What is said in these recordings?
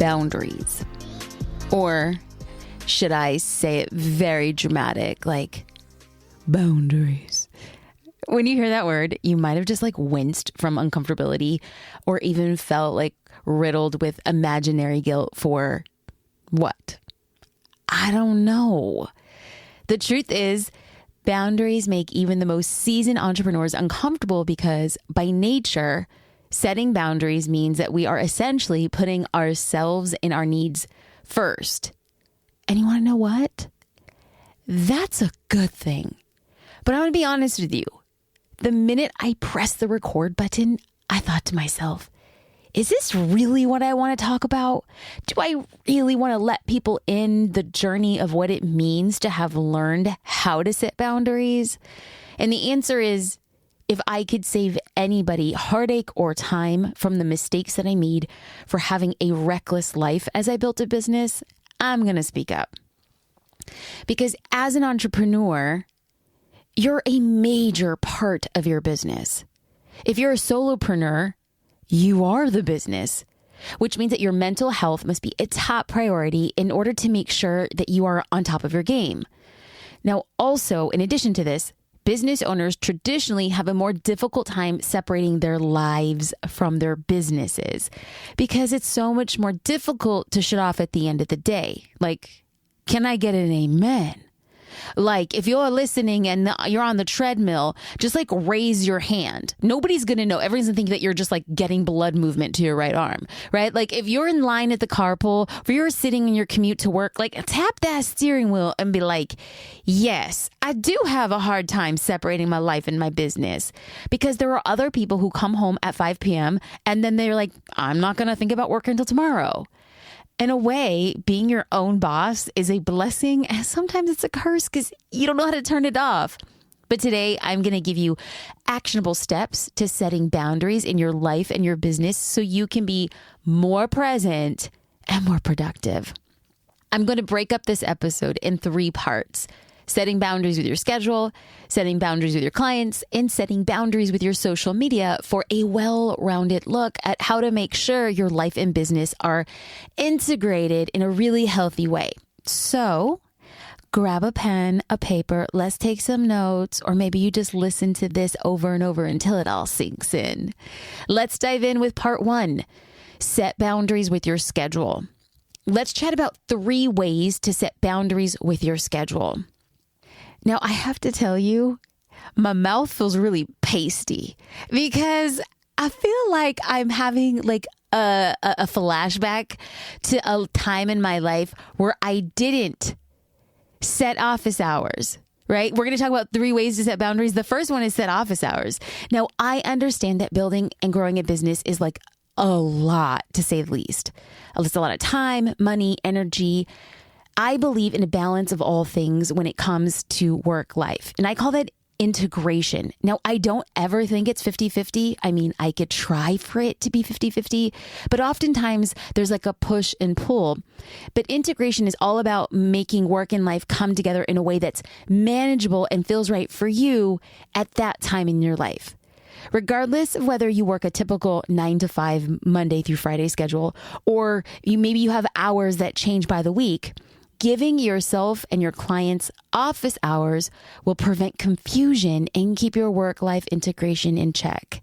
boundaries. Or should I say it very dramatic, like boundaries? When you hear that word, you might have just like winced from uncomfortability or even felt like riddled with imaginary guilt for what? I don't know. The truth is, boundaries make even the most seasoned entrepreneurs uncomfortable because by nature, setting boundaries means that we are essentially putting ourselves and our needs first. And you want to know what? That's a good thing. But I'm going to be honest with you. The minute I pressed the record button, I thought to myself, is this really what I want to talk about? Do I really want to let people in the journey of what it means to have learned how to set boundaries? And the answer is, if I could save anybody heartache or time from the mistakes that I made for having a reckless life as I built a business, I'm going to speak up. Because as an entrepreneur, you're a major part of your business. If you're a solopreneur, you are the business, which means that your mental health must be a top priority in order to make sure that you are on top of your game. Now, also, in addition to this, business owners traditionally have a more difficult time separating their lives from their businesses because it's so much more difficult to shut off at the end of the day. Like, can I get an amen? Like, if you're listening and you're on the treadmill, just like raise your hand. Nobody's going to know. Everyone's going to think that you're just like getting blood movement to your right arm, right? Like if you're in line at the carpool, or you're sitting in your commute to work, like tap that steering wheel and be like, yes, I do have a hard time separating my life and my business, because there are other people who come home at 5 p.m. and then they're like, I'm not going to think about work until tomorrow. In a way, being your own boss is a blessing, and sometimes it's a curse because you don't know how to turn it off. But today, I'm going to give you actionable steps to setting boundaries in your life and your business so you can be more present and more productive. I'm going to break up this episode in 3 parts: setting boundaries with your schedule, setting boundaries with your clients, and setting boundaries with your social media for a well-rounded look at how to make sure your life and business are integrated in a really healthy way. So grab a pen, a paper, let's take some notes, or maybe you just listen to this over and over until it all sinks in. Let's dive in with part 1, set boundaries with your schedule. Let's chat about 3 ways to set boundaries with your schedule. Now, I have to tell you, my mouth feels really pasty because I feel like I'm having like a flashback to a time in my life where I didn't set office hours, right? We're going to talk about 3 ways to set boundaries. The first one is set office hours. Now, I understand that building and growing a business is like a lot, to say the least. It's a lot of time, money, energy. I believe in a balance of all things when it comes to work life. And I call that integration. Now, I don't ever think it's 50-50. I mean, I could try for it to be 50-50, but oftentimes there's like a push and pull. But integration is all about making work and life come together in a way that's manageable and feels right for you at that time in your life. Regardless of whether you work a typical 9 to 5 Monday through Friday schedule, or maybe you have hours that change by the week, giving yourself and your clients office hours will prevent confusion and keep your work-life integration in check.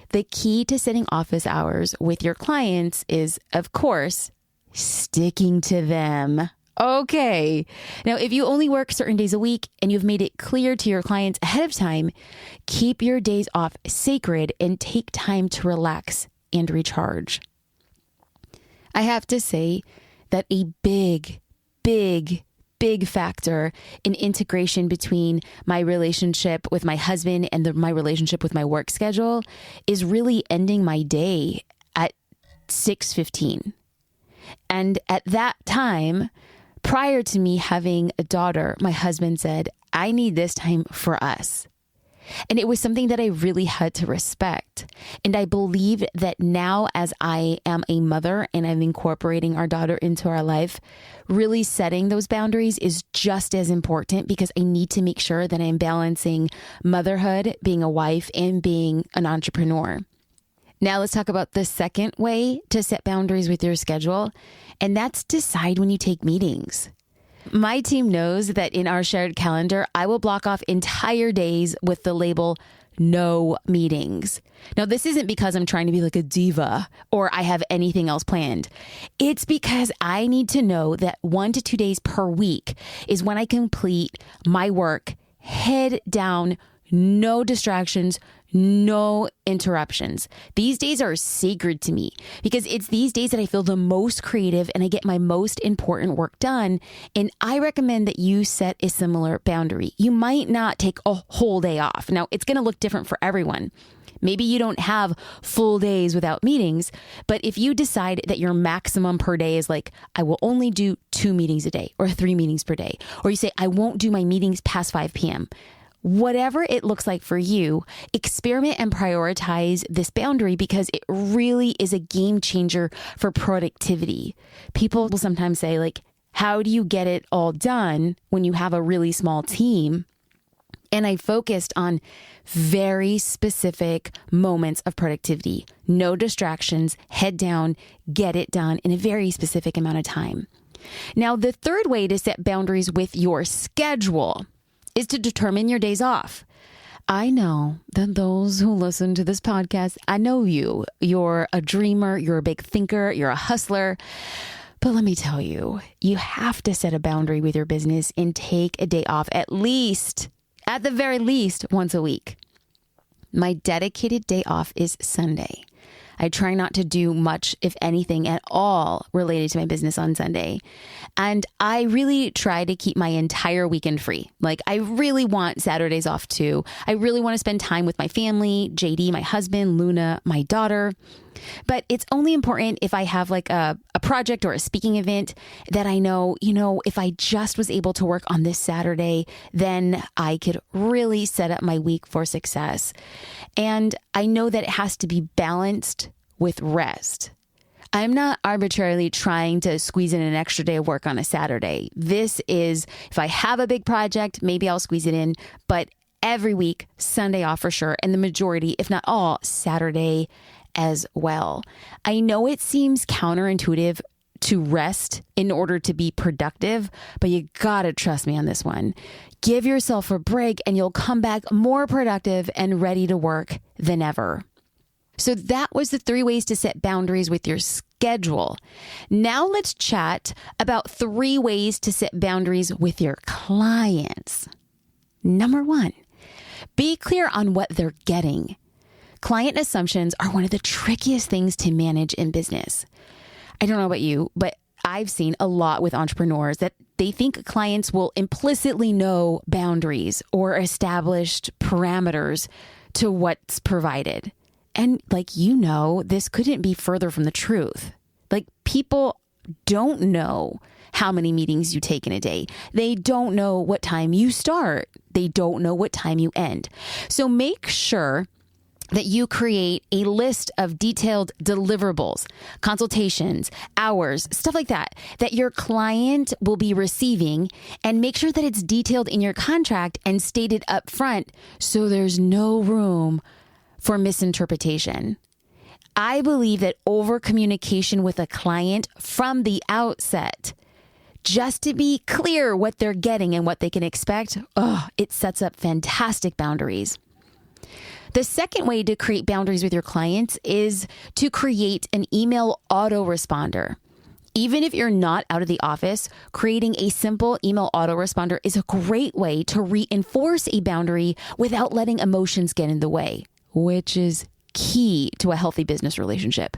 The key to setting office hours with your clients is, of course, sticking to them. Okay. Now, if you only work certain days a week and you've made it clear to your clients ahead of time, keep your days off sacred and take time to relax and recharge. I have to say that a big factor in integration between my relationship with my husband and my relationship with my work schedule is really ending my day at 6:15. And at that time, prior to me having a daughter, my husband said, I need this time for us. And it was something that I really had to respect. And I believe that now, as I am a mother and I'm incorporating our daughter into our life, really setting those boundaries is just as important, because I need to make sure that I'm balancing motherhood, being a wife, and being an entrepreneur. Now let's talk about the second way to set boundaries with your schedule, and that's decide when you take meetings. My team knows that in our shared calendar, I will block off entire days with the label no meetings. Now, this isn't because I'm trying to be like a diva or I have anything else planned. It's because I need to know that 1 to 2 days per week is when I complete my work, head down, no distractions, no interruptions. These days are sacred to me because it's these days that I feel the most creative and I get my most important work done. And I recommend that you set a similar boundary. You might not take a whole day off. Now, it's going to look different for everyone. Maybe you don't have full days without meetings, but if you decide that your maximum per day is like, I will only do 2 meetings a day or 3 meetings per day, or you say, I won't do my meetings past 5 p.m., whatever it looks like for you, experiment and prioritize this boundary because it really is a game changer for productivity. People will sometimes say, like, how do you get it all done when you have a really small team? And I focused on very specific moments of productivity, no distractions, head down, get it done in a very specific amount of time. Now, the third way to set boundaries with your schedule is to determine your days off. I know that those who listen to this podcast, I know you. You're a dreamer, you're a big thinker, you're a hustler. But let me tell you, you have to set a boundary with your business and take a day off at the very least, once a week. My dedicated day off is Sunday. I try not to do much, if anything at all, related to my business on Sunday. And I really try to keep my entire weekend free. Like, I really want Saturdays off too. I really want to spend time with my family, JD, my husband, Luna, my daughter. But it's only important if I have like a project or a speaking event that I know, if I just was able to work on this Saturday, then I could really set up my week for success. And I know that it has to be balanced with rest. I'm not arbitrarily trying to squeeze in an extra day of work on a Saturday. This is, if I have a big project, maybe I'll squeeze it in, but every week, Sunday off for sure. And the majority, if not all, Saturday as well. I know it seems counterintuitive to rest in order to be productive, but you gotta trust me on this one. Give yourself a break and you'll come back more productive and ready to work than ever. So that was the 3 ways to set boundaries with your schedule. Now let's chat about 3 ways to set boundaries with your clients. Number 1, be clear on what they're getting. Client assumptions are one of the trickiest things to manage in business. I don't know about you, but I've seen a lot with entrepreneurs that they think clients will implicitly know boundaries or established parameters to what's provided. And this couldn't be further from the truth. Like, people don't know how many meetings you take in a day. They don't know what time you start. They don't know what time you end. So make sure that you create a list of detailed deliverables, consultations, hours, stuff like that your client will be receiving, and make sure that it's detailed in your contract and stated up front so there's no room for misinterpretation. I believe that over communication with a client from the outset, just to be clear what they're getting and what they can expect, it sets up fantastic boundaries. The second way to create boundaries with your clients is to create an email autoresponder. Even if you're not out of the office, creating a simple email autoresponder is a great way to reinforce a boundary without letting emotions get in the way, which is key to a healthy business relationship.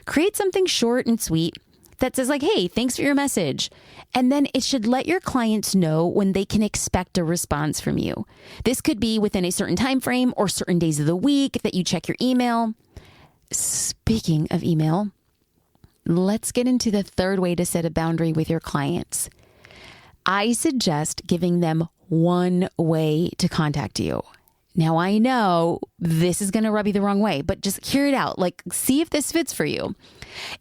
Create something short and sweet that says like, hey, thanks for your message. And then it should let your clients know when they can expect a response from you. This could be within a certain time frame or certain days of the week that you check your email. Speaking of email, let's get into the third way to set a boundary with your clients. I suggest giving them one way to contact you. Now, I know this is going to rub you the wrong way, but just hear it out. Like, see if this fits for you.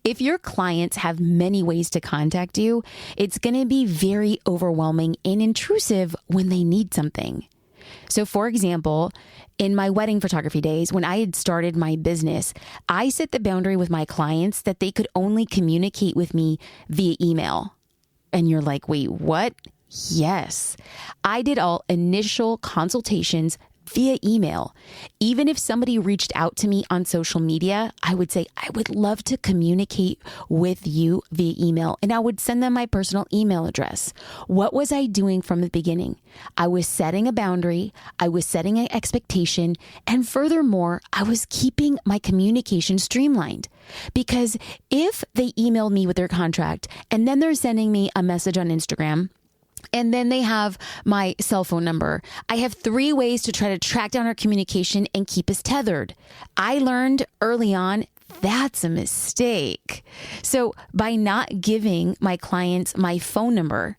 If your clients have many ways to contact you, it's going to be very overwhelming and intrusive when they need something. So for example, in my wedding photography days, when I had started my business, I set the boundary with my clients that they could only communicate with me via email. And you're like, wait, what? Yes. I did all initial consultations via email. Even if somebody reached out to me on social media, I would say, I would love to communicate with you via email. And I would send them my personal email address. What was I doing from the beginning? I was setting a boundary. I was setting an expectation. And furthermore, I was keeping my communication streamlined. Because if they emailed me with their contract and then they're sending me a message on Instagram, and then they have my cell phone number, I have 3 ways to try to track down our communication and keep us tethered. I learned early on that's a mistake. So by not giving my clients my phone number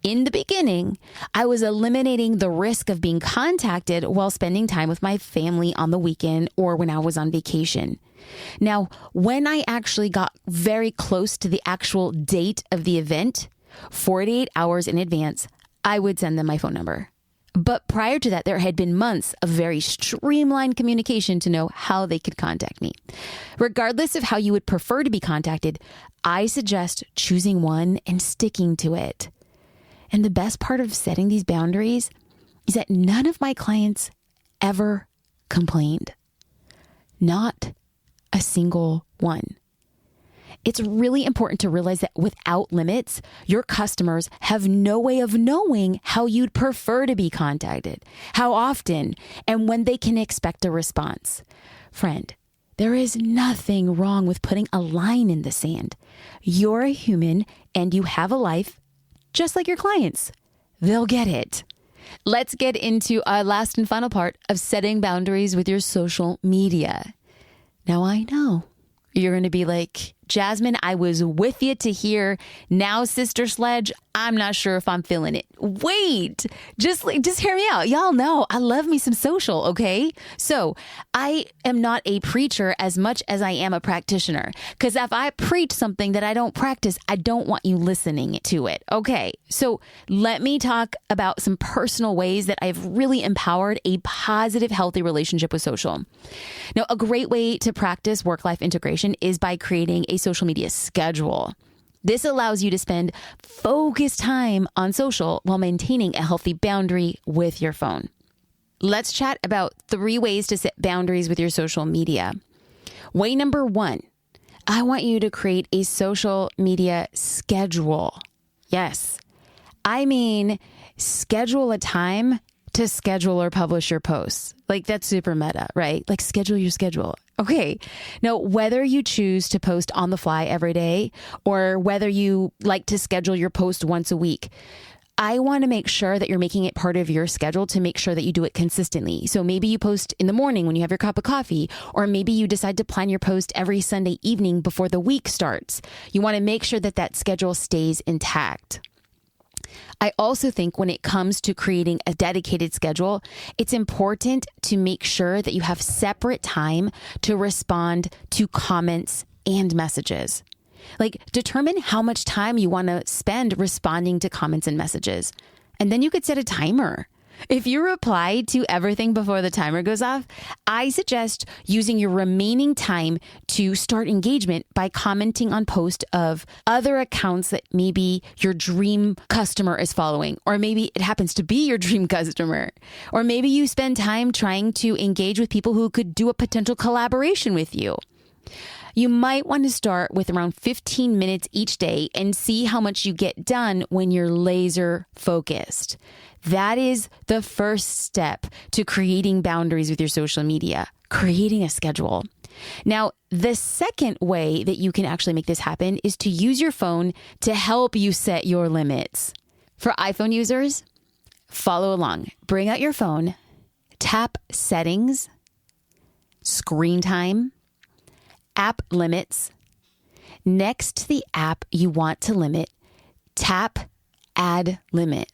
in the beginning, I was eliminating the risk of being contacted while spending time with my family on the weekend or when I was on vacation. Now, when I actually got very close to the actual date of the event, 48 hours in advance, I would send them my phone number. But prior to that, there had been months of very streamlined communication to know how they could contact me. Regardless of how you would prefer to be contacted, I suggest choosing one and sticking to it. And the best part of setting these boundaries is that none of my clients ever complained. Not a single one. It's really important to realize that without limits, your customers have no way of knowing how you'd prefer to be contacted, how often, and when they can expect a response. Friend, there is nothing wrong with putting a line in the sand. You're a human and you have a life just like your clients. They'll get it. Let's get into our last and final part of setting boundaries with your social media. Now I know you're going to be like, Jasmine, I was with you to hear. Now, Sister Sledge, I'm not sure if I'm feeling it. Wait, just hear me out. Y'all know I love me some social, okay? So I am not a preacher as much as I am a practitioner. Because if I preach something that I don't practice, I don't want you listening to it. Okay, so let me talk about some personal ways that I've really empowered a positive, healthy relationship with social. Now, a great way to practice work-life integration is by creating a social media schedule. This allows you to spend focused time on social while maintaining a healthy boundary with your phone. Let's chat about 3 ways to set boundaries with your social media. Way number 1, I want you to create a social media schedule. Yes, I mean, schedule a time to schedule or publish your posts. Like that's super meta, right? Like schedule your schedule. Okay. Now, whether you choose to post on the fly every day or whether you like to schedule your post once a week, I want to make sure that you're making it part of your schedule to make sure that you do it consistently. So maybe you post in the morning when you have your cup of coffee, or maybe you decide to plan your post every Sunday evening before the week starts. You want to make sure that that schedule stays intact. I also think when it comes to creating a dedicated schedule, it's important to make sure that you have separate time to respond to comments and messages. Like determine how much time you want to spend responding to comments and messages. And then you could set a timer. If you reply to everything before the timer goes off, I suggest using your remaining time to start engagement by commenting on posts of other accounts that maybe your dream customer is following, or maybe it happens to be your dream customer, or maybe you spend time trying to engage with people who could do a potential collaboration with you. You might want to start with around 15 minutes each day and see how much you get done when you're laser focused. That is the first step to creating boundaries with your social media, creating a schedule. Now, the second way that you can actually make this happen is to use your phone to help you set your limits. For iPhone users, follow along. Bring out your phone, tap Settings, Screen Time, App Limits. Next to the app you want to limit, tap Add Limit.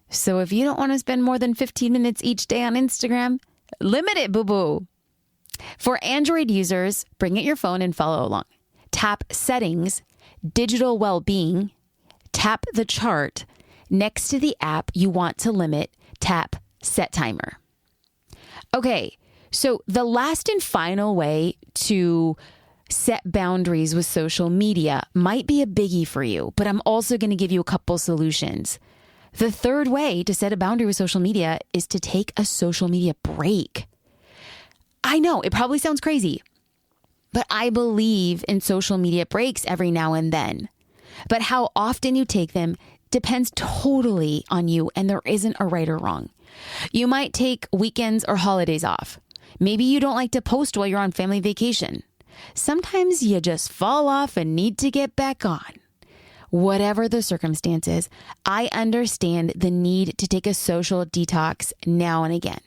So if you don't want to spend more than 15 minutes each day on Instagram, limit it, boo-boo. For Android users, bring out your phone and follow along. Tap Settings, Digital Wellbeing, tap the chart. Next to the app you want to limit, tap set timer. Okay, so the last and final way to set boundaries with social media might be a biggie for you, but I'm also going to give you a couple solutions. The third way to set a boundary with social media is to take a social media break. I know it probably sounds crazy, but I believe in social media breaks every now and then. But how often you take them depends totally on you, and there isn't a right or wrong. You might take weekends or holidays off. Maybe you don't like to post while you're on family vacation. Sometimes you just fall off and need to get back on. Whatever the circumstances, I understand the need to take a social detox now and again.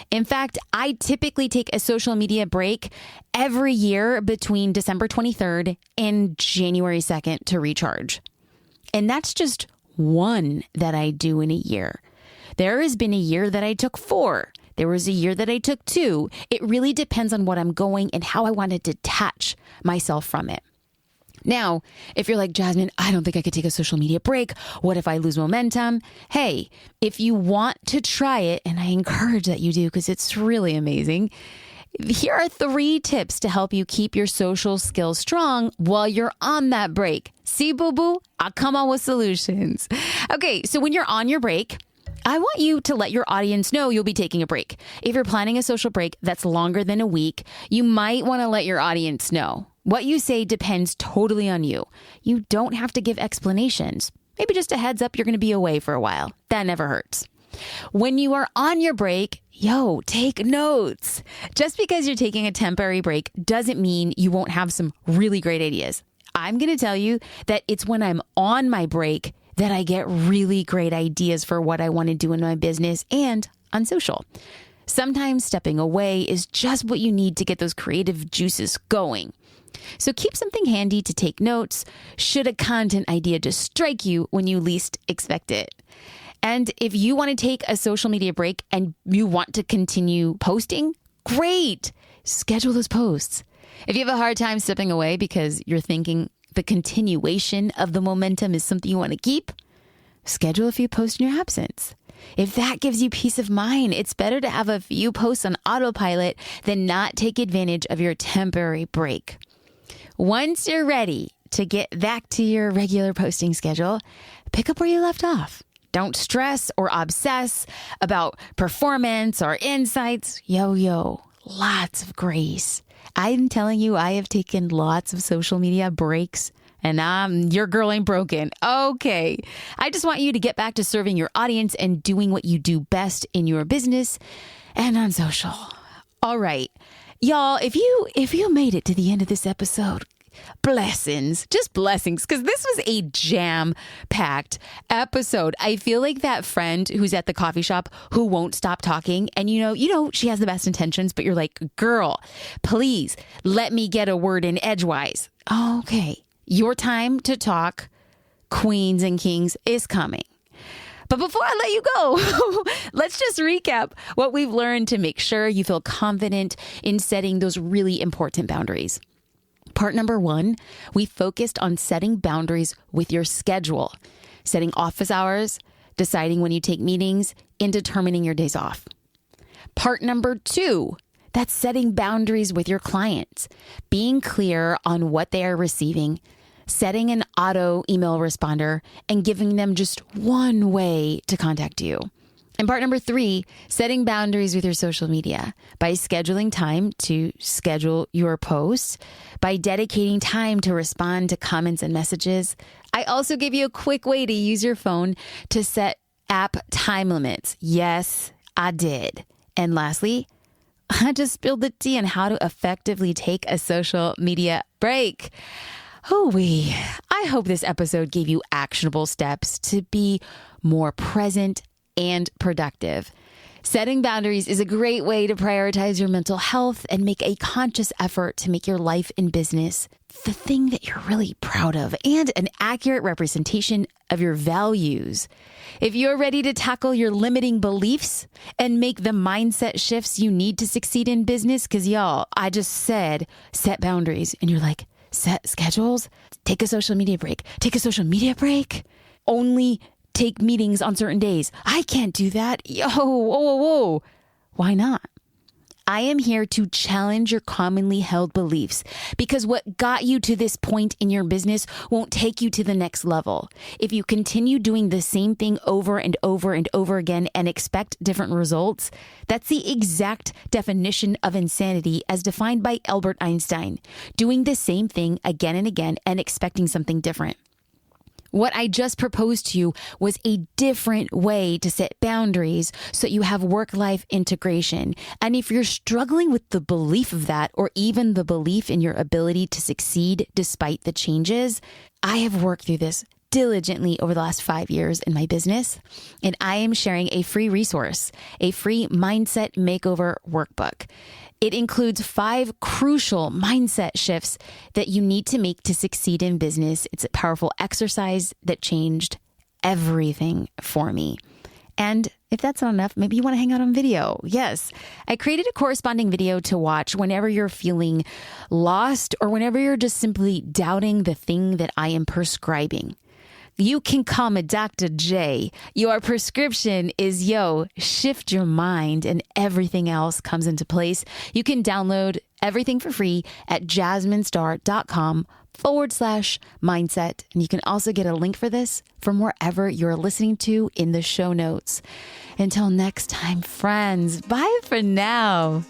In fact, I typically take a social media break every year between December 23rd and January 2nd to recharge. And that's just one that I do in a year. There has been a year that I took 4. There was a year that I took 2. It really depends on what I'm going and how I want to detach myself from it. Now, if you're like, Jasmine, I don't think I could take a social media break. What if I lose momentum? Hey, if you want to try it, and I encourage that you do because it's really amazing, here are 3 tips to help you keep your social skills strong while you're on that break. See, boo-boo? I'll come on with solutions. Okay, so when you're on your break, I want you to let your audience know you'll be taking a break. If you're planning a social break that's longer than a week, you might want to let your audience know. What you say depends totally on you. You don't have to give explanations. Maybe just a heads up you're going to be away for a while. That never hurts. When you are on your break, take notes. Just because you're taking a temporary break doesn't mean you won't have some really great ideas. I'm going to tell you that it's when I'm on my break that I get really great ideas for what I want to do in my business and on social. Sometimes stepping away is just what you need to get those creative juices going. So keep something handy to take notes should a content idea just strike you when you least expect it. And if you want to take a social media break and you want to continue posting, great. Schedule those posts. If you have a hard time stepping away because you're thinking the continuation of the momentum is something you want to keep, schedule a few posts in your absence. If that gives you peace of mind, it's better to have a few posts on autopilot than not take advantage of your temporary break. Once you're ready to get back to your regular posting schedule, pick up where you left off. Don't stress or obsess about performance or insights. Lots of grace. I'm telling you, I have taken lots of social media breaks and your girl ain't broken. Okay. I just want you to get back to serving your audience and doing what you do best in your business and on social. All right. Y'all, if you made it to the end of this episode, blessings, just blessings, because this was a jam-packed episode. I feel like that friend who's at the coffee shop who won't stop talking, and you know she has the best intentions, but you're like, girl, please let me get a word in edgewise. Okay, your time to talk, queens and kings, is coming. But before I let you go, let's just recap what we've learned to make sure you feel confident in setting those really important boundaries. Part number 1, we focused on setting boundaries with your schedule, setting office hours, deciding when you take meetings, and determining your days off. Part number 2, that's setting boundaries with your clients, being clear on what they are receiving, setting an auto email responder, and giving them just one way to contact you. And part number 3, setting boundaries with your social media by scheduling time to schedule your posts, by dedicating time to respond to comments and messages. I also give you a quick way to use your phone to set app time limits. Yes, I did. And lastly, I just spilled the tea on how to effectively take a social media break. I hope this episode gave you actionable steps to be more present and productive. Setting boundaries is a great way to prioritize your mental health and make a conscious effort to make your life and business the thing that you're really proud of and an accurate representation of your values. If you're ready to tackle your limiting beliefs and make the mindset shifts you need to succeed in business, because y'all, I just said set boundaries and you're like, set schedules? Take a social media break. Take a social media break? Only take meetings on certain days. I can't do that. Yo, whoa. Why not? I am here to challenge your commonly held beliefs because what got you to this point in your business won't take you to the next level. If you continue doing the same thing over and over and over again and expect different results, that's the exact definition of insanity as defined by Albert Einstein, doing the same thing again and again and expecting something different. What I just proposed to you was a different way to set boundaries so you have work-life integration. And if you're struggling with the belief of that, or even the belief in your ability to succeed despite the changes, I have worked through this diligently over the last 5 years in my business. And I am sharing a free resource, a free mindset makeover workbook. It includes 5 crucial mindset shifts that you need to make to succeed in business. It's a powerful exercise that changed everything for me. And if that's not enough, maybe you want to hang out on video. Yes, I created a corresponding video to watch whenever you're feeling lost or whenever you're just simply doubting the thing that I am prescribing. You can call me Dr. J. Your prescription is, shift your mind and everything else comes into place. You can download everything for free at jasminestar.com/mindset. And you can also get a link for this from wherever you're listening to in the show notes. Until next time, friends, bye for now.